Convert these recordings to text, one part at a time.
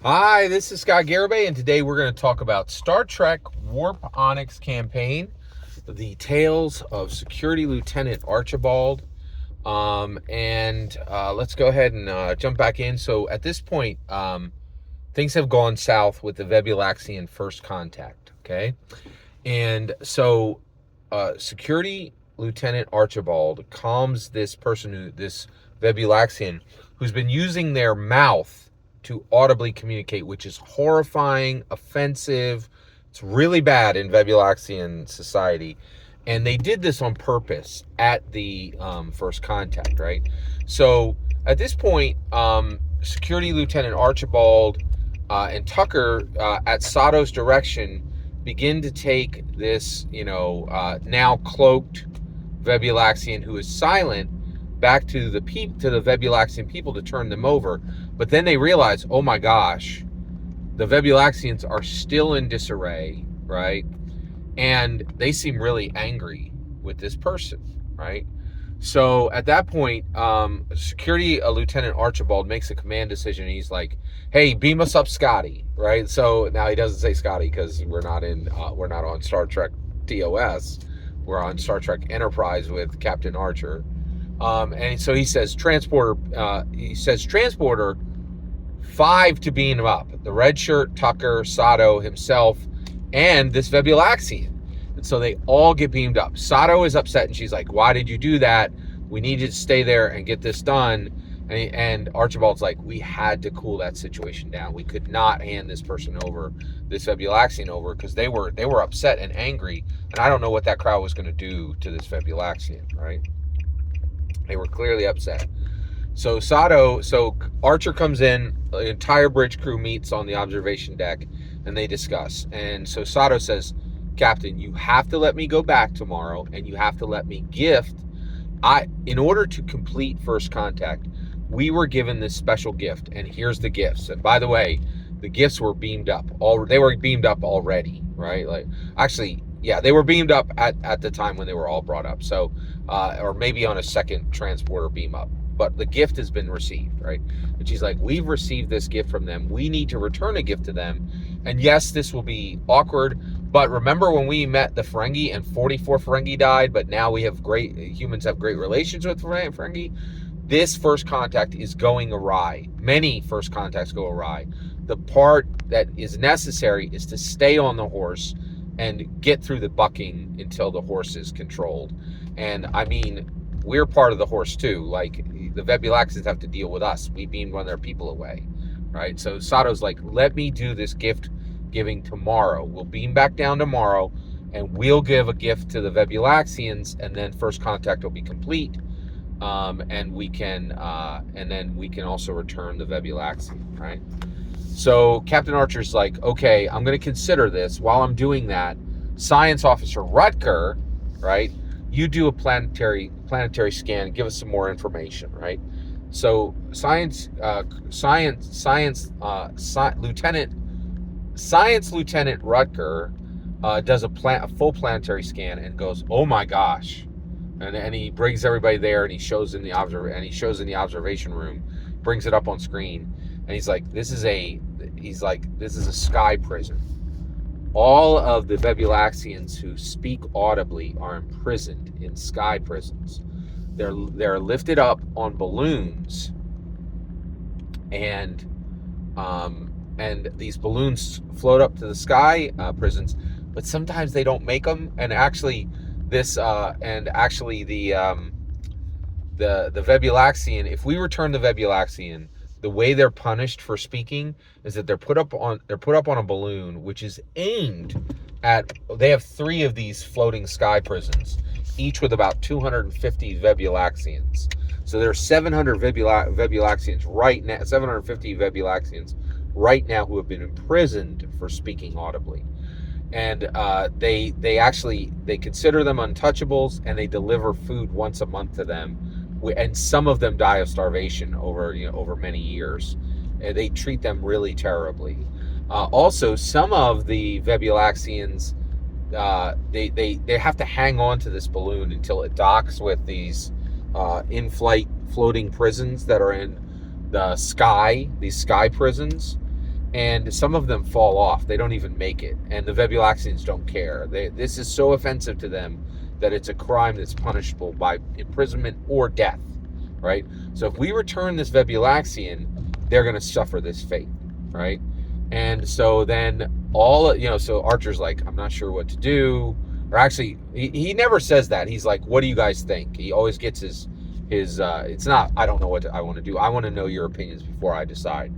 Hi, this is Scott Garibay, and today we're going to talk about Star Trek Warp Onyx campaign, the tales of Security Lieutenant Archibald. Let's go ahead and jump back in. So at this point, things have gone south with the Vebulaxian first contact, okay? And so Security Lieutenant Archibald calms this Vebulaxian, who's been using their mouth to audibly communicate, which is horrifying, offensive. It's really bad in Vebulaxian society. And they did this on purpose at the first contact, right? So at this point, Security Lieutenant Archibald and Tucker, at Sato's direction, begin to take this, now cloaked Vebulaxian who is silent back to the Vebulaxian people to turn them over. But then they realize, oh my gosh, the Vebulaxians are still in disarray, right? And they seem really angry with this person, right? So at that point, Security Lieutenant Archibald makes a command decision. And he's like, "Hey, beam us up, Scotty." Right? So now he doesn't say Scotty because we're not on Star Trek TOS. We're on Star Trek Enterprise with Captain Archer. And so he says transporter. He says transporter 5 to beam him up. The red shirt, Tucker, Sato himself, and this Vebulaxian. And so they all get beamed up. Sato is upset, and she's like, "Why did you do that? We needed to stay there and get this done." And Archibald's like, "We had to cool that situation down. We could not hand this person over, this Vebulaxian over, because they were upset and angry, and I don't know what that crowd was going to do to this Vebulaxian, right? They were clearly upset." So Archer comes in, the entire bridge crew meets on the observation deck, and they discuss. And so Sato says, "Captain, you have to let me go back tomorrow, and you have to let me gift. In order to complete first contact, we were given this special gift, and here's the gifts. And by the way, the gifts were beamed up. They were beamed up already, right? They were beamed up at the time when they were all brought up. So, or maybe on a second transporter beam up. But the gift has been received, right?" And she's like, "We've received this gift from them. We need to return a gift to them. And yes, this will be awkward. But remember when we met the Ferengi and 44 Ferengi died, but now humans have great relations with Ferengi? This first contact is going awry. Many first contacts go awry. The part that is necessary is to stay on the horse and get through the bucking until the horse is controlled. And I mean, we're part of the horse too. Like, the Vebulaxians have to deal with us. We beamed one of their people away, right? So Sato's like, "Let me do this gift giving tomorrow. We'll beam back down tomorrow, and we'll give a gift to the Vebulaxians, and then first contact will be complete, and then we can also return the Vebulaxian, right?" So Captain Archer's like, "Okay, I'm going to consider this. While I'm doing that, Science Officer Rutger, right? You do a planetary scan, give us some more information," right? So Science Lieutenant Rutger does a full planetary scan and goes, "Oh my gosh!" And he brings everybody there, and he shows in the observation room, brings it up on screen, and he's like, "This is a sky prison. All of the Vebulaxians who speak audibly are imprisoned in sky prisons. They're lifted up on balloons, and these balloons float up to the sky prisons, but sometimes they don't make them. And actually, the Vebulaxian, if we return the Vebulaxian, the way they're punished for speaking is that they're put up on a balloon, which is aimed at. They have 3 of these floating sky prisons, each with about 250 Vebulaxians. So there's 750 Vebulaxians right now who have been imprisoned for speaking audibly. And they consider them untouchables, and they deliver food once a month to them. And some of them die of starvation over many years. They treat them really terribly. Also, some of the Vebulaxians, they have to hang on to this balloon until it docks with these in-flight floating prisons that are in the sky, these sky prisons. and some of them fall off. They don't even make it, and the Vebulaxians don't care. This is so offensive to them that it's a crime that's punishable by imprisonment or death, right? So if we return this Vebulaxian, they're going to suffer this fate, right? And so then so Archer's like, I'm not sure what to do. Or actually, he never says that. He's like, what do you guys think? He always gets his it's not, I don't know what I want to do. I want to know your opinions before I decide.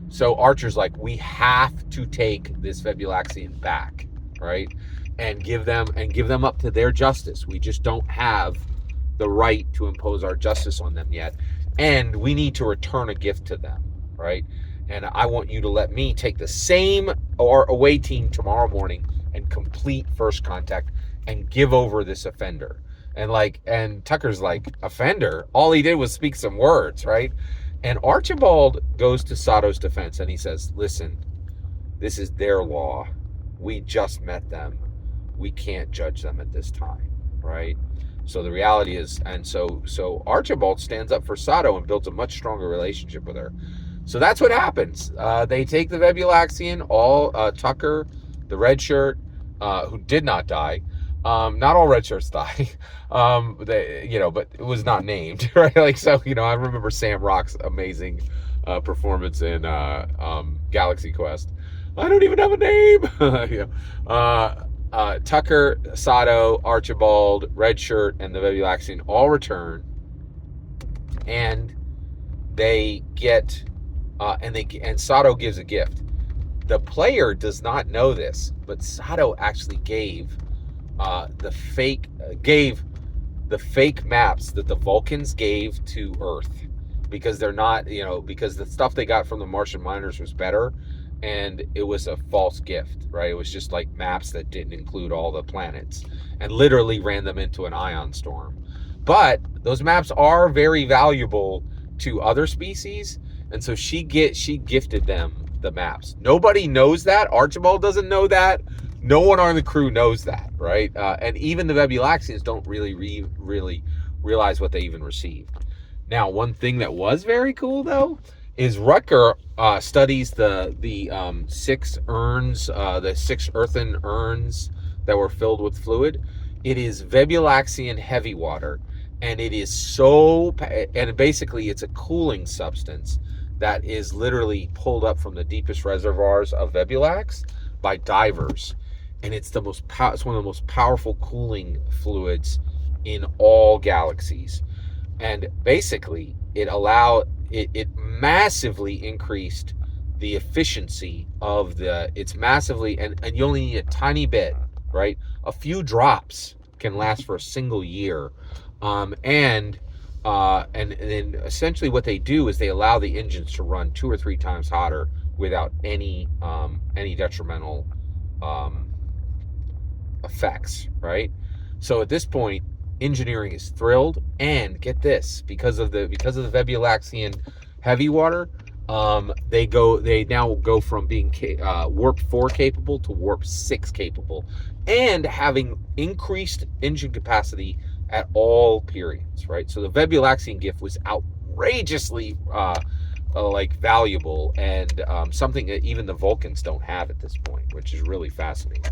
So Archer's like, we have to take this Vebulaxian back, right? And give them up to their justice. We just don't have the right to impose our justice on them yet. And we need to return a gift to them, right? And I want you to let me take the same away team tomorrow morning and complete first contact and give over this offender. And Tucker's like, offender? All he did was speak some words, right? And Archibald goes to Sato's defense and he says, listen, this is their law. We just met them. We can't judge them at this time, right? So the reality is, and so Archibald stands up for Sato and builds a much stronger relationship with her. So that's what happens. They take the Vebulaxian, Tucker, the red shirt, who did not die. Not all red shirts die, but it was not named, right? I remember Sam Rock's amazing performance in Galaxy Quest. I don't even have a name. Tucker, Sato, Archibald, red shirt, and the Vebulaxian all return, and they get, and Sato gives a gift. The player does not know this, but Sato actually gave the fake maps that the Vulcans gave to Earth, because they're not, because the stuff they got from the Martian miners was better, and it was a false gift, right? It was just like maps that didn't include all the planets and literally ran them into an ion storm. But those maps are very valuable to other species, and so she gifted them the maps. Nobody knows that. Archibald doesn't know that. No one on the crew knows that, right? And even the Vebulaxians don't really realize what they even received. Now, one thing that was very cool, though, is Rutger studies the 6 urns, the 6 earthen urns that were filled with fluid. It is Vebulaxian heavy water, and it is and basically it's a cooling substance that is literally pulled up from the deepest reservoirs of Vebulax by divers. And it's one of the most powerful cooling fluids in all galaxies. And basically, it massively increased the efficiency of it's massively, and you only need a tiny bit, right? A few drops can last for a single year. And then essentially what they do is they allow the engines to run 2 or 3 times hotter without any detrimental effects, right? So at this point, engineering is thrilled, and get this, because of the Vebulaxian heavy water, they now go from being warp 4 capable to warp 6 capable, and having increased engine capacity at all periods, right? So the Vebulaxian gift was outrageously valuable, and something that even the Vulcans don't have at this point, which is really fascinating.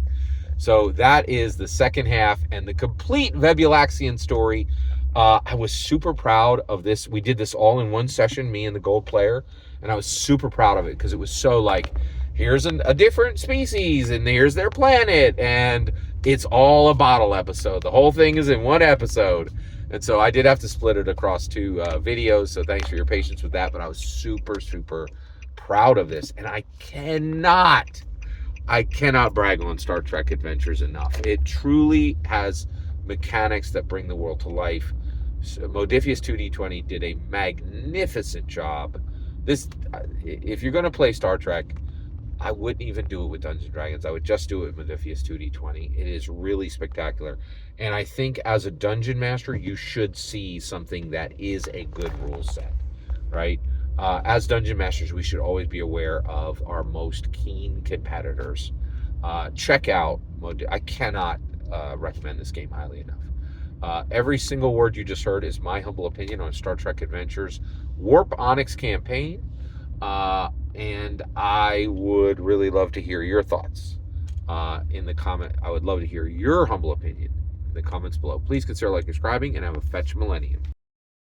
So that is the second half and the complete Vebulaxian story. I was super proud of this. We did this all in one session, me and the gold player, and I was super proud of it because it was so like, here's a different species, and here's their planet, and it's all a bottle episode. The whole thing is in one episode. And so I did have to split it across 2 videos, so thanks for your patience with that. But I was super, super proud of this, and I cannot brag on Star Trek Adventures enough. It truly has mechanics that bring the world to life. So Modiphius 2d20 did a magnificent job. If you're going to play Star Trek, I wouldn't even do it with Dungeons & Dragons. I would just do it with Modiphius 2d20. It is really spectacular. And I think as a dungeon master, you should see something that is a good rule set, right? As dungeon masters, we should always be aware of our most keen competitors. Check out I cannot recommend this game highly enough. Every single word you just heard is my humble opinion on Star Trek Adventures Warp Onyx campaign. and I would really love to hear your thoughts in the comment. I would love to hear your humble opinion in the comments below. Please consider like, subscribing, and have a fetch millennium.